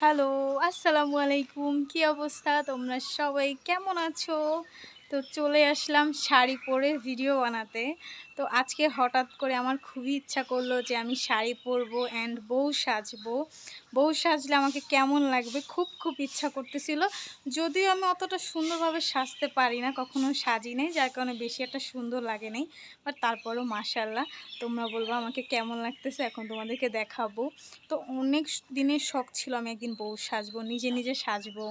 Hello, আসসালামু আলাইকুম। কি অবস্থা? তোমরা সবাই কেমন আছো? তো চলে আসলাম শাড়ি পরে ভিডিও বানাতে। তো আজকে হঠাৎ করে আমার খুবই ইচ্ছা করলো যে আমি শাড়ি পরবো অ্যান্ড বউ সাজবো। বউ সাজলে আমাকে কেমন লাগবে খুব ইচ্ছা করতেছিল। যদিও আমি অতটা সুন্দরভাবে সাজতে পারি না, কখনো সাজি নাই, যার কারণে বেশি একটা সুন্দর লাগে নাই। বাট তারপরেও মাশাআল্লাহ, তোমরা বলবা আমাকে কেমন লাগতেছে, এখন তোমাদেরকে দেখাবো। তো অনেক দিনের শখ ছিল আমি একদিন বউ সাজবো, নিজে সাজবো।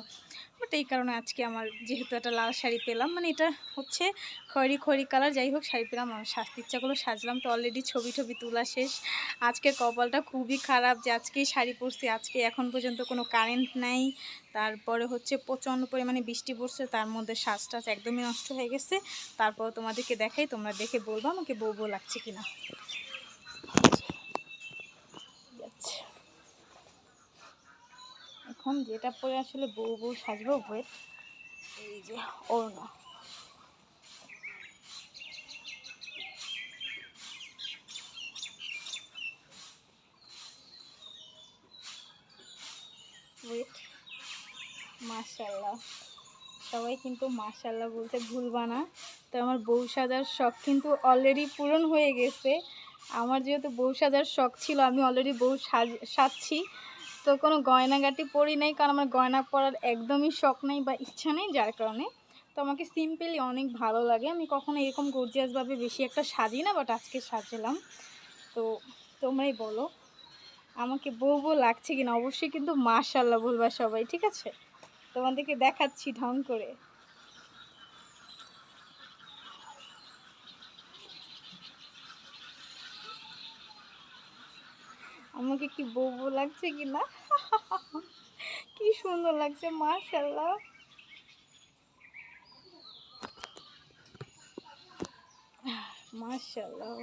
বাট এই কারণে আজকে আমার যেহেতু একটা লাল শাড়ি পেলাম, মানে এটা হচ্ছে খয়েরি কালার, যাই হোক শাড়ি পেলাম, আমার সাজতে ইচ্ছা করলো সাজলাম। তো অলরেডি ছবি তোলা শেষ। আজকে কপালটা খুবই খারাপ যে আজকেই শাড়ি পরছি, আজকে এখন পর্যন্ত কোনো কারেন্ট নাই। তারপরে হচ্ছে প্রচণ্ড পরিমাণে বৃষ্টি পড়ছে, তার মধ্যে সাজটাজ একদমই নষ্ট হয়ে গেছে। তারপর তোমাদেরকে দেখাই, তোমরা দেখে বলবো আমাকে বউ লাগছে কিনা। এখন যেটা পরে আসলে বউ সাজবো, ওয়েট, এই যে ওড়না। ওয়েট, মাশাআল্লাহ, সবাই কিন্তু মাশাআল্লাহ বলতে ভুলবা না। তো আমার বউ সাজার শখ কিন্তু অলরেডি পূরণ হয়ে গেছে। আমার যেহেতু বউ সাজার শখ ছিল, আমি অলরেডি বউ সাজছি। তো কোনো গয়নাগাটি পরি নাই, কারণ আমার গয়না পরার একদমই শখ নেই বা ইচ্ছা নেই, যার কারণে। তো আমাকে সিম্পলি অনেক ভালো লাগে, আমি কখনো এরকম গর্জিয়াসভাবে বেশি একটা সাজি না, বাট আজকে সাজলাম। তো তোমরাই বলো আমাকে বউ লাগছে কিনা, অবশ্যই কিন্তু মাশাআল্লাহ বলবা সবাই, ঠিক আছে? তোমাদেরকে দেখাচ্ছি ঢং করে। আমাকে কি বউ লাগছে কিনা? কি সুন্দর লাগছে, মাশাআল্লাহ। মাশাআল্লাহ,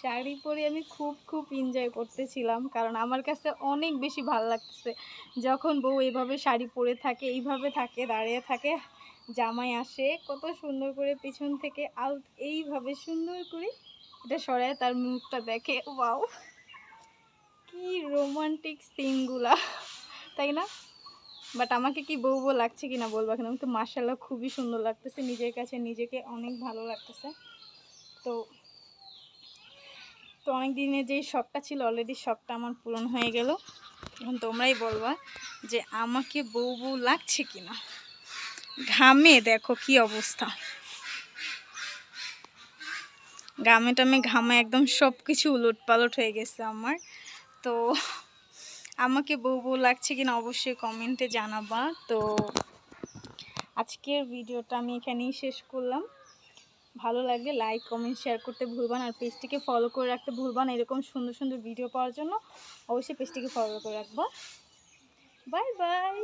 শাড়ি পরে আমি খুব এনজয় করতেছিলাম, কারণ আমার কাছে অনেক বেশি ভালো লাগতেছে যখন বউ এইভাবে শাড়ি পরে থাকে, এইভাবে থাকে, দাঁড়িয়ে থাকে, জামাই আসে কত সুন্দর করে পিছন থেকে এইভাবে সুন্দর করে এটা সরায় তার মুখটা দেখে, ওয়াও, কি রোমান্টিক সিনগুলা, তাই না? বাট আমাকে কি বউ লাগছে কিনা বলবা কেন, আমি তো মাশাআল্লাহ খুবই সুন্দর লাগতেছে, নিজের কাছে নিজেকে অনেক ভালো লাগতেছে। তো তো অনেক দিনের যেই শখটা ছিল, অলরেডি শখটা আমার পূরণ হয়ে গেল। এখন তোমরাই বলবা যে আমাকে বউ লাগছে কিনা। ঘামে দেখো কি অবস্থা, ঘামে ঘামে একদম সব কিছু উলটপালট হয়ে গেছে আমার। তো আমাকে বউ লাগছে কিনা অবশ্যই কমেন্টে জানাবা। তো আজকের ভিডিওটা আমি এখানেই শেষ করলাম। ভালো লাগলে লাইক কমেন্ট শেয়ার করতে ভুলবা না, আর পেজটিকে ফলো করে রাখতে ভুলবা না। এরকম সুন্দর ভিডিও পাওয়ার জন্য অবশ্যই পেজটিকে ফলো করে রাখবা। Bye bye.